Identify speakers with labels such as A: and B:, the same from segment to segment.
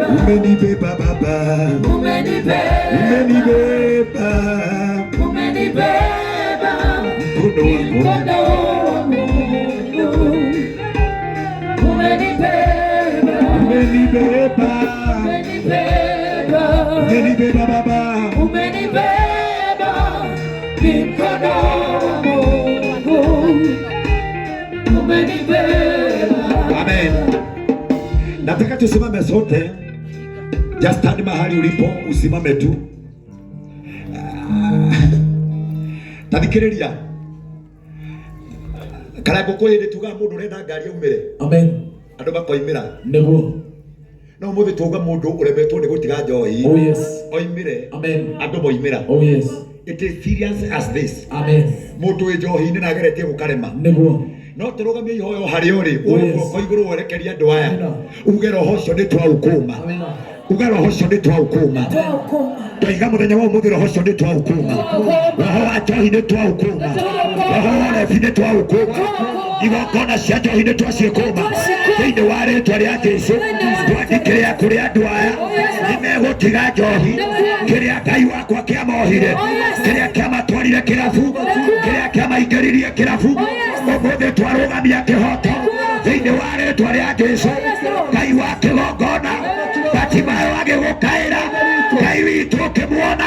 A: Umenibeba baba, umenibeba, mkono wako umenibeba baba,
B: umenibeba mkono wangu, umenibeba.
A: Amen. Nataka tusimame sote. Just stand mahali ulipo, usimame tu. Tadikiriria. Kala goko iri tuga mundu renda ngari umire.
B: Amen.
A: Andu bakoimira.
B: Nego.
A: No muthi tuga mundu uremetwo ni gutiga njohi.
B: Oh yes.
A: Oimire.
B: Amen.
A: Andu moimira.
B: Oh yes.
A: It is serious as this.
B: Amen.
A: Mundu njohi ni nageretie gukarema.
B: Nego. No
A: turugamie ihoyo hari uri uko iguru werekeria andu aya uge roho cio ni twa ukuma. Amen. Uge roho cio ni twa ukuma. Twiga muthenya wa umuthi roho cio ni twa ukuma. Roho wa njohi ni twa ukuma. Roho wa rebi ni twa ukuma. Igongona cia njohi ni twa ciikuma. Thiini wa ritwa ria Jesu twandikire kuri andu aya nimegutiga njohi. Kiria Ngai wakwa kiamohire, kiria kiamatwarire kirabu, kiria kiamaingiririe kirabu, umuthi twarugamia kihoto thiini wa ritwa ria Jesu. Ngai wa kigongona Batimayo agigukaira, Ngai witu kimuona,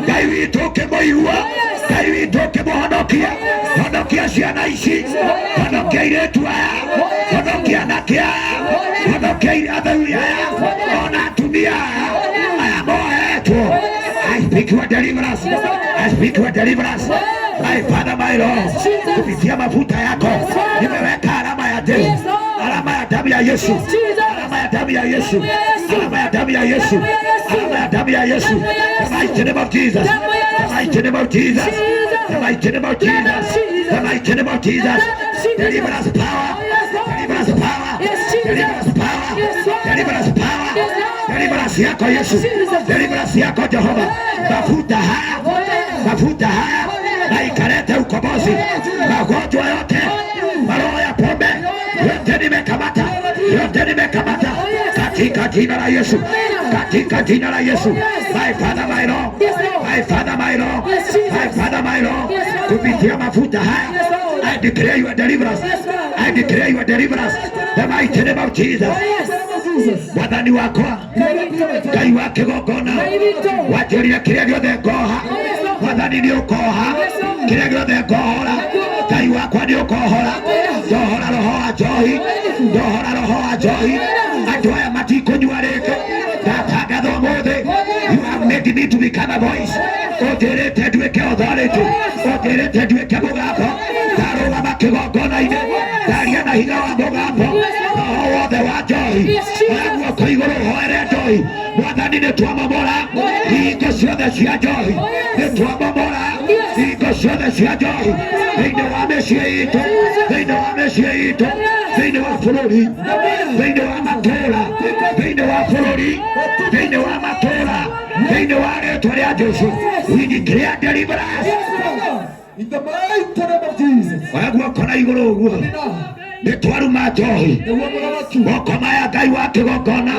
A: Ngai witu kimuigua, Ngai witu kimuhonokia. Honokia ciana ici, honokia airitu aya, honokia anake aya, honokia athuri aya, ona atumia aya mohetwo. I speak your deliverance. I speak your deliverance. My Father, my Lord, kupitia mafuta yako nimeweka alama ya damu, alama ya damu ya Yesu, alama ya damu ya Yesu, alama ya damu ya Yesu, alama ya damu ya Yesu. The mighty name of Jesus, the mighty name of Jesus, the mighty name of Jesus, the mighty name of Jesus. Deliverance power, deliverance power, deliverance power, deliverance power, deliverance yako Yesu, deliverance yako Jehova. Mafuta haya, mafuta haya na ikalete ukombozi. Magonjwa yote, maroho ya pombe yote nimekamata, yote nimekamata katika jina la Yesu, katika jina la Yesu. My Father, my Lord, my Father, my Lord, my Father, my Lord, kupitia mafuta haya I declare your deliverance, I declare your deliverance. The mighty name of Jesus. Wathani wakwa Ngai wa kigongona wajiria kiria giothe ngoha, wathani ni ukoha kiria giothe ngohora. Ngai wakwa ni ukohora, ndohora roho wa njohi, ndohora roho wa njohi. Andu aya matikunyua ringi, ndatangatha umuthi. You have made me to become a voice. Uthirite nduike authority, uthirite nduike mugambo. Ndarugama kigongona-ini, ndaria na hinya wa mugambo. Roho wothe wa njohi oya guoko iguru hoere njohi. Mwathani ni twamomora hingo ciothe cia njohi, ni twamomora hingo ciothe cia njohi thiini wa mĩciĩ itũ, thiini wa mĩciĩ itũ, thiini wa bũrũri, thiini wa matũũra, thiini wa bũrũri, thiini wa matũũra, thiini wa rĩĩtwa rĩa Jesũ. We declare deliverance
B: in the mighty name of Jesus.
A: oya guoko na igũrũ ũguo ni twaruma njohi. Moko maya Ngai wa kigongona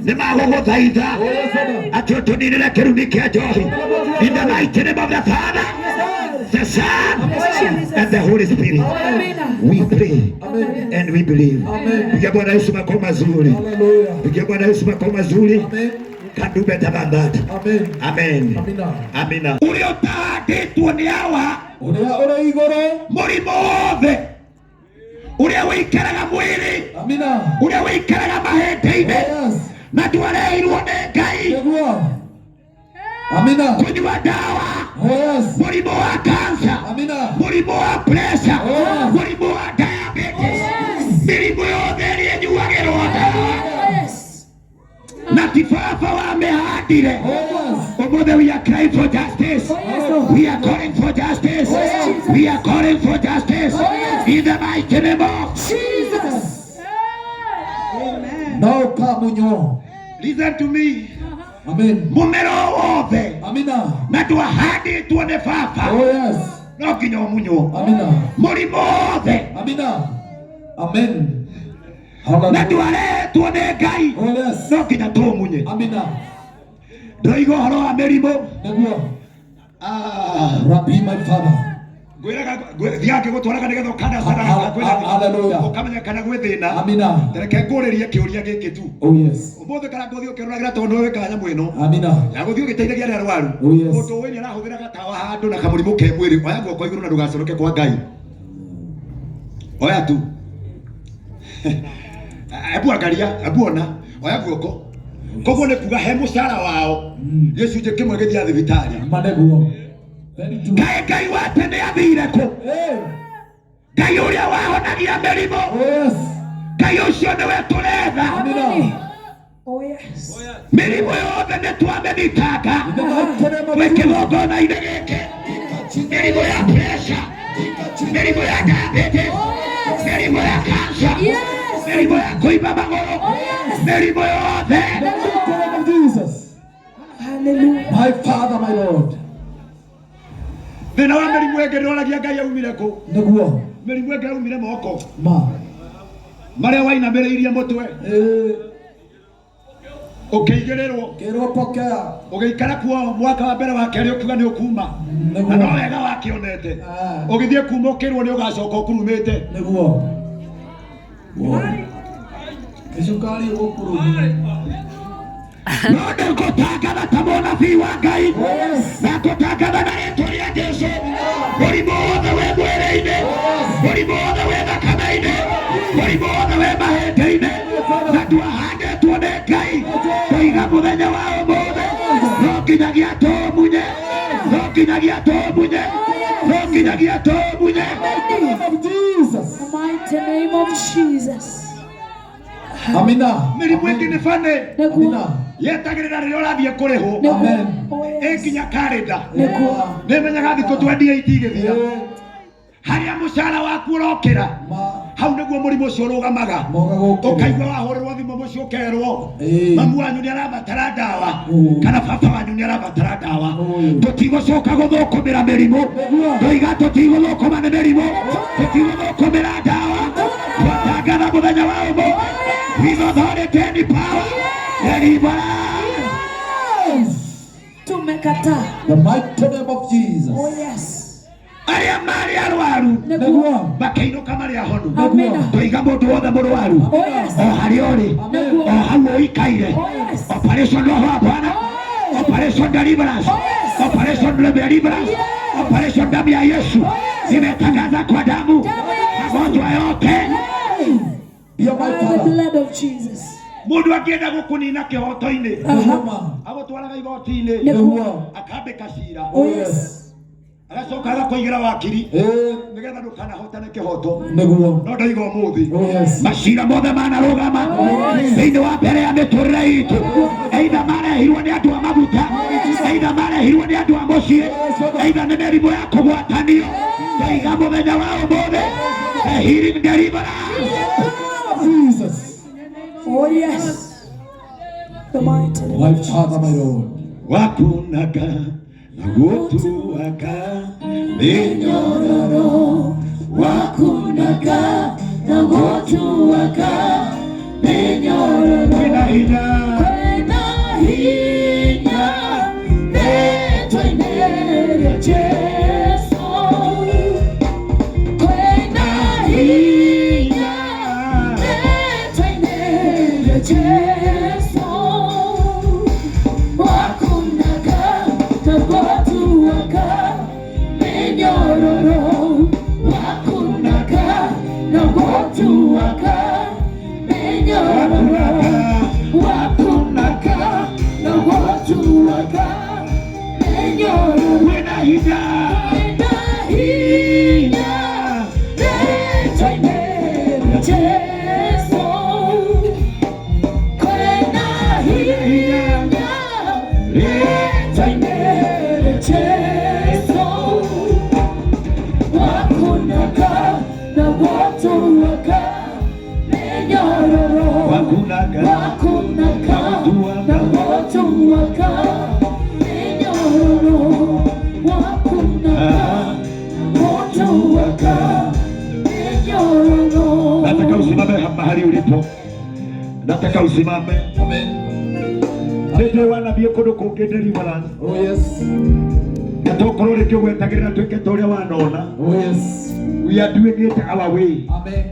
A: ni magũgũthaitha atĩ ũtũninĩre kĩrumi kĩa njohi. In the mighty name of the Father, the Son, and the Holy Spirit, we pray and we believe. Pigia Bwana Yesu makofi mazuri. Pigia Bwana Yesu makofi mazuri. Can do better than that. Amen. Amina. Uliotahaditwo ni hawa
B: Uri iguru
A: mũrimũ wothe uria wĩikaraga mwĩrĩ, uria wĩikaraga mahĩndĩ-inĩ na ndwareirwo nĩ Ngai kunyua ndawa, mũrimũ wa kansa, mũrimũ wa pressure, mũrimũ wa diabetes, mĩrimũ yothe ĩrĩa ĩnyuagĩrwo ndawa na ti baba wamĩhandire. Umuthi we are crying for justice, we are calling for justice, we are calling for justice in the mighty name of Jesus.
B: No kamunyo.
A: Listen to me.
B: Amen.
A: Mumero wothe
B: Amina.
A: na ndwahandĩtwo nĩ baba
B: Oh yes.
A: no nginya munyo.
B: Amina.
A: Murimo othe.
B: Amina. Amen.
A: Na tuare tuone Ngai. No nginya tumunye.
B: Amina.
A: Ndoiga horo wa mirimo.
B: Naguo. Rabbi my father.
A: Thiake gutwaraga nigetha ukanda sarara kwina.
B: Hallelujah.
A: Ukamenya kana gwe thina.
B: Amina.
A: Tereke nguririe kiuria giki tu.
B: Oh yes.
A: Umuthi kana ngothi ukiruragira tondu we kanya mwino.
B: Amina.
A: Ya ngothi ugiteithagia ari arwaru.
B: Oh yes.
A: Mundu we ni arahuthira gatawa handu na kamurimu ke mwiri. Oya guoko iguru na ndugacoroke kwa Ngai. Oya tu. Ebu angalia, ebu ona. Oya guoko. Koguo ni kuga he mucara wao. Gicunjĩ kĩmwe gĩthia thibitari.
B: Maneguo.
A: Ngai wa tene athire ku. Ngai uria wahonagia mĩrimũ.
B: Yes.
A: Ngai ũcio nĩwe tũretha.
B: Amina.
C: Oh yes.
A: Mĩrimũ yothe nĩ twamĩthitanga. Gwĩ kĩgongona-inĩ gĩkĩ. Mĩrimũ ya pressure. Mĩrimũ ya diabetes. Mĩrimũ ya cancer. Mĩrimũ ya kũimba magũrũ. Mĩrimũ yothe.
B: Jesus.
C: Hallelujah.
B: My Father, my Lord.
A: Thĩna wa mĩrimũ ĩngĩ ndĩroragia Ngai aumire kũ?
B: Naguo.
A: Mĩrimũ ĩngĩ aumire moko.
B: Marĩa
A: wainamĩrĩirie mũtwe. Ũkĩigĩrĩrwo.
B: Kĩrwo pokea.
A: Ũgĩikara kuo mwaka wa mbere wa kerĩ ũkiuga nĩ ũkuma. Na no wega wakĩonete. Ũgĩthiĩ kuma ũkĩrwo nĩ ũgacoka ũkurumĩte.
B: Naguo. Kĩcukari ũkuru.
A: No ndĩgũtangatha ta mũnabii wa Ngai. Na ngũtangatha na rĩĩtwa rĩa Jesũ. Mũrimũ wothe wĩ mwĩrĩ-inĩ. Mũrimũ wothe wĩ thakame-inĩ. Mũrimũ wothe wĩ mahĩndĩ-inĩ. Na twahandĩtwo nĩ Ngai. Tũiga mũthenya wa ũmũthĩ. No nginyagia tũmunye. No nginyagia tũmunye. No nginyagia tũmunye.
B: Jesus.
C: The mighty name of Jesus.
B: Amina.
A: Mĩrimũ ĩngĩ nĩ bane.
B: Amina.
A: Yetagĩrĩra rĩrĩa ũrathiĩ kũrĩhwo.
B: Amen.
A: Ĩnginya karenda.
B: Naguo.
A: Nĩmenyaga thikũ 28 igĩthira. Harĩa mũcara waku ũrokĩra. Hau nĩguo mũrimũ ũcio ũrũgamaga. Ũkaigua wahũrĩrwo thimũ mũciĩ ũkerwo. Mamu wanyu nĩ arabatara ndawa. Kana baba wanyu nĩ arabatara ndawa. Tũtigũcoka gũthũkũmĩra mĩrimũ. Tũiga tũtigũthũkũma nĩ mĩrimũ. Tũtigũthũkũmĩra ndawa. Twatangatha mũthenya wa ũmũthĩ. With authority and power.
C: Tumekataa.
B: The mighty name of Jesus.
C: Oh yes.
A: Arĩa marĩ arwaru makĩinũka marĩ ahonu. Tũiga mũndũ wothe mũrwaru. O harĩa ũrĩ. O hau ũikaire. Operation Roho wa Bwana. Operation Deliverance. Operation Deliverance. Operation damu ya Yesu. Nimetangaza kwa damu. Magonjwa yote.
C: The blood of Jesus.
A: Mundu akienda gukunina kihoto-ini agutwaraga igoti-ini akambika cira.
C: Oh yes.
A: Agacoka agakoigira wakiri nigetha ndukanahotane kihoto.
B: Naguo.
A: No ndaiga umuthi
B: macira
A: mothe manarugama thĩinĩ wa mbere ya mĩtũrĩre itũ. Either marehirwo nĩ andũ a maguta, either marehirwo nĩ andũ a mũciĩ, either nĩ mĩrimũ ya kũgwatanio. Ndaiga mũthenya wa ũmũthĩ healing deliverance.
B: Jesus.
C: Oh yes. The mighty name.
B: My Father, my Lord.
A: Wakunaga nagutuaka minyororo. Wakunaga nagutuaka minyororo. Kwena hinya. Kwena hinya. Betwene Jesu. Kwena hinya. Betwene Jesu. usimame mahali ulipo. Nataka usimame.
B: Amen.
A: Ndio wanabii kodo kugenda deliverance.
B: Oh yes.
A: Gatokoro rekyo gwetagirira tweke toria wanona.
B: Oh yes.
A: We are doing it our way.
B: Amen.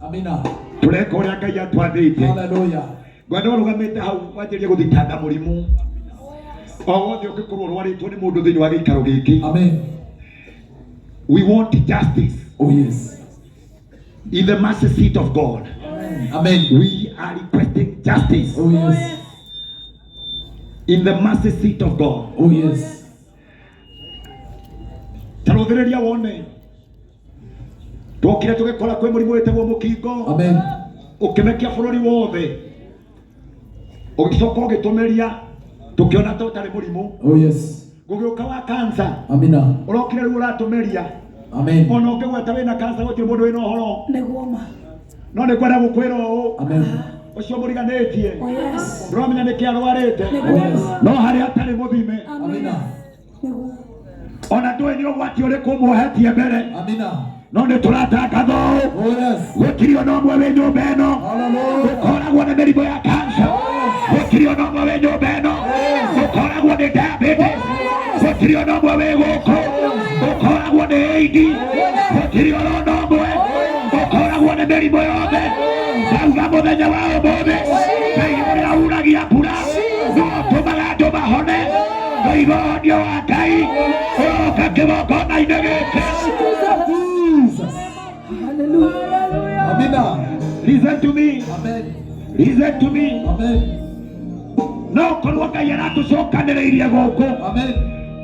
B: Amina.
A: Tureka uria Ngai atwathite.
B: Hallelujah.
A: Gwanda rugamite hau wajirie guthitanga murimu. Ogothe ukikorwo rwaritwo ni mundu thiini wa gikaro giki.
B: Amen.
A: We want justice.
B: Oh yes.
A: In the mercy seat of God.
B: Amen.
A: We are requesting justice.
B: Oh yes.
A: In the mercy seat of God.
B: Oh yes.
A: Tarothereria wone. Twokire tugikora kwe murimu wetagwo mukingo.
B: Amen.
A: Ukimekia bururi wothe. Ugicoka ugitumeria tukiona ta utari murimu.
B: Oh yes.
A: Gugiuka wa cancer.
B: Amina.
A: Urokire riu uratumeria.
B: Amen.
A: Ona ungigweta wina cancer gutiri mundu wina uhoro.
C: Negoma.
A: No ni kwenda gukwira uu.
B: Amen.
A: Ucio muriganitie.
C: Oh yes.
A: Uramenya niki arwarite.
C: Negoma.
A: No hari atari muthime.
B: Amina.
C: Negoma.
A: Ona ndwe ni ugwati uriku muhetie mbere.
B: Amina.
A: No ni turatangatho.
B: Oh yes.
A: Gutirio no mwe wi nyumba ino.
B: Hallelujah.
A: Ukoragwo ni mirimu ya cancer. Gutirio no mwe wi nyumba ino. Ukoragwo ni diabetes. Gutirio no mwe wi guku. Ukoragwo ni AIDS. Gutirio no mwe. Ukoragwo ni mirimu yothe. Sauga muthenya wa umuthi. Ngai uria uragia mbura. No tumaga andu mahone. Ngai wa Ngai. Oka kigongona-inĩ gĩkĩ.
C: Hallelujah.
B: Amina.
A: Listen to me.
B: Amen.
A: Listen to me.
B: Amen.
A: No korwo Ngai aratucokanĩrĩirie gũkũ.
B: Amen.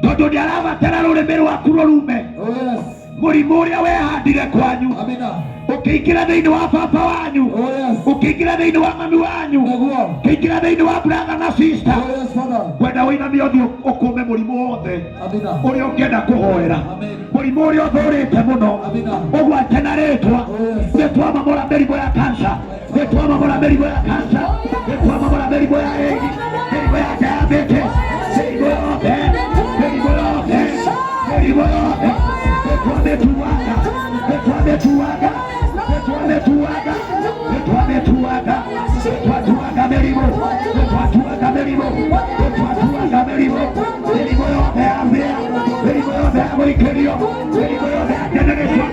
A: Tondũ nĩ arabatara rũrĩmĩ rwaku rũrume.
B: Oh yes.
A: Mũrimũ ũrĩa wehandire kwanyu.
B: Amina.
A: Ũkĩingĩra thĩinĩ wa baba wanyu.
B: Oh yes.
A: Ũkĩingĩra thĩinĩ wa mami wanyu.
B: Neguo.
A: Ũkĩingĩra thĩinĩ wa brother na sister.
B: Oh yes, Father.
A: Kwenda wĩinamie ũthiĩ ũkũme mũrimũ wothe
B: Amina.
A: ũrĩa ũngĩenda kũhoera.
B: Amen.
A: Mũrimũ ũrĩa ũthũrĩte mũno.
B: Amina.
A: Ũgwate na rĩtwa. Nĩ twamamũra mĩrimũ ya kansa. Nĩ twamamũra mĩrimũ ya kansa. Nĩ twamamũra mĩrimũ ya AIDS. Mĩrimũ ya diabetes. Mĩrimũ yothe. Mĩrimũ yothe. Mĩrimũ yothe. Nĩ twamĩtuaga. Nĩ twamĩtuaga. Nĩ twamĩtuaga. Nĩ twamĩtuaga. Nĩ twatuaga mĩrimũ. Nĩ twatuaga mĩrimũ. Nĩ twatuaga mĩrimũ. Mĩrimũ yothe ya mbĩa. Mĩrimũ yothe ya gũikĩrio. Mĩrimũ yothe ya generation.